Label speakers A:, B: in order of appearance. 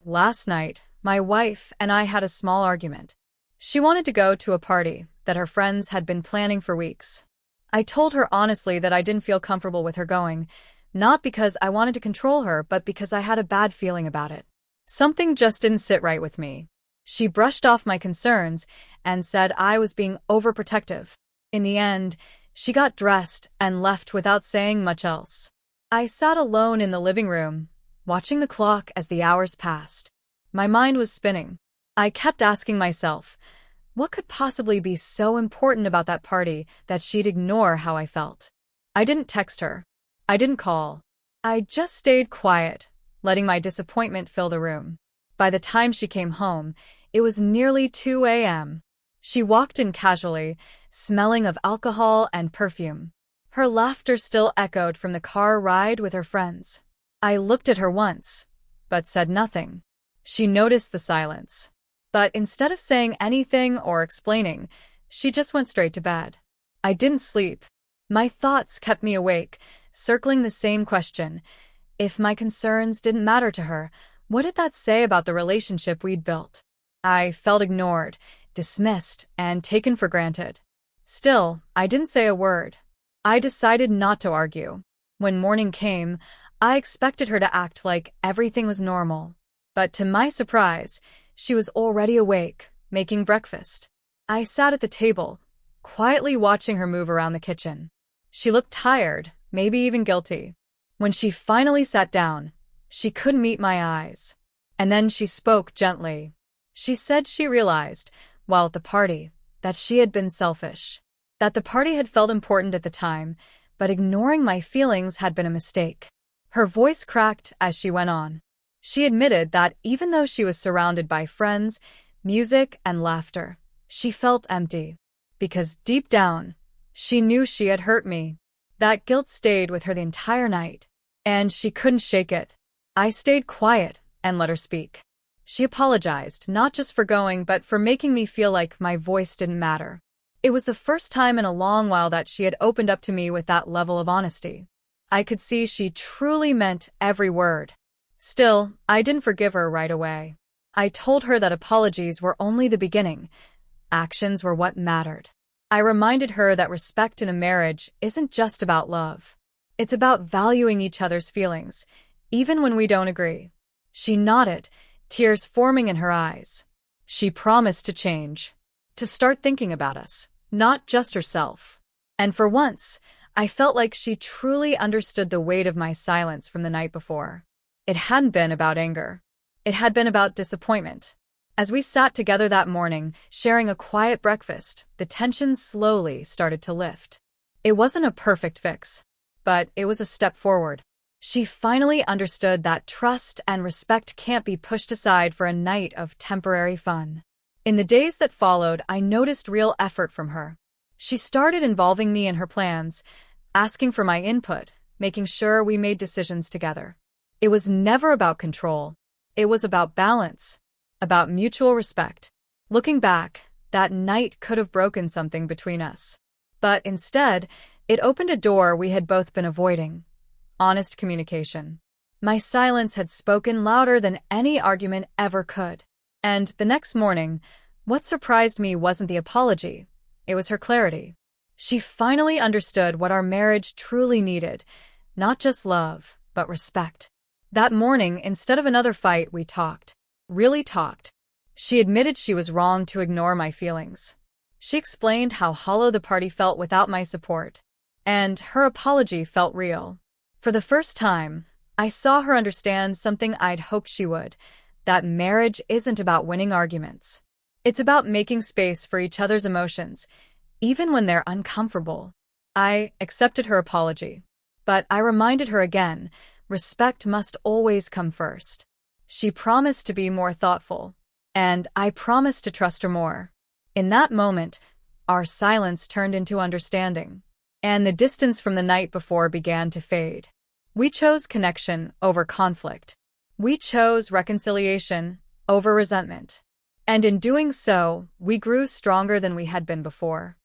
A: Last night, my wife and I had a small argument. She wanted to go to a party that her friends had been planning for weeks. I told her honestly that I didn't feel comfortable with her going, not because I wanted to control her, but because I had a bad feeling about it. Something just didn't sit right with me. She brushed off my concerns and said I was being overprotective. In the end, she got dressed and left without saying much else. I sat alone in the living room, watching the clock as the hours passed. My mind was spinning. I kept asking myself, what could possibly be so important about that party that she'd ignore how I felt? I didn't text her. I didn't call. I just stayed quiet, letting my disappointment fill the room. By the time she came home, it was nearly 2 a.m. She walked in casually, smelling of alcohol and perfume. Her laughter still echoed from the car ride with her friends. I looked at her once, but said nothing. She noticed the silence. But instead of saying anything or explaining, she just went straight to bed. I didn't sleep. My thoughts kept me awake, circling the same question. If my concerns didn't matter to her, what did that say about the relationship we'd built? I felt ignored, dismissed, and taken for granted. Still, I didn't say a word. I decided not to argue. When morning came, I expected her to act like everything was normal. But to my surprise, she was already awake, making breakfast. I sat at the table, quietly watching her move around the kitchen. She looked tired, maybe even guilty. When she finally sat down, she couldn't meet my eyes. And then she spoke gently. She said she realized, while at the party, that she had been selfish. That the party had felt important at the time, but ignoring my feelings had been a mistake. Her voice cracked as she went on. She admitted that even though she was surrounded by friends, music, and laughter, she felt empty. Because deep down, she knew she had hurt me. That guilt stayed with her the entire night, and she couldn't shake it. I stayed quiet and let her speak. She apologized, not just for going, but for making me feel like my voice didn't matter. It was the first time in a long while that she had opened up to me with that level of honesty. I could see she truly meant every word. Still, I didn't forgive her right away. I told her that apologies were only the beginning. Actions were what mattered. I reminded her that respect in a marriage isn't just about love. It's about valuing each other's feelings, even when we don't agree. She nodded, tears forming in her eyes. She promised to change, to start thinking about us, not just herself. And for once, I felt like she truly understood the weight of my silence from the night before. It hadn't been about anger. It had been about disappointment. As we sat together that morning, sharing a quiet breakfast, the tension slowly started to lift. It wasn't a perfect fix, but it was a step forward. She finally understood that trust and respect can't be pushed aside for a night of temporary fun. In the days that followed, I noticed real effort from her. She started involving me in her plans, asking for my input, making sure we made decisions together. It was never about control. It was about balance, about mutual respect. Looking back, that night could have broken something between us. But instead, it opened a door we had both been avoiding. Honest communication. My silence had spoken louder than any argument ever could. And the next morning, what surprised me wasn't the apology. It was her clarity. She finally understood what our marriage truly needed. Not just love, but respect. That morning, instead of another fight, we talked. Really talked. She admitted she was wrong to ignore my feelings. She explained how hollow the party felt without my support. And her apology felt real. For the first time, I saw her understand something I'd hoped she would. That marriage isn't about winning arguments. It's about making space for each other's emotions, even when they're uncomfortable. I accepted her apology. But I reminded her again, respect must always come first. She promised to be more thoughtful, and I promised to trust her more. In that moment, our silence turned into understanding, and the distance from the night before began to fade. We chose connection over conflict. We chose reconciliation over resentment. And in doing so, we grew stronger than we had been before.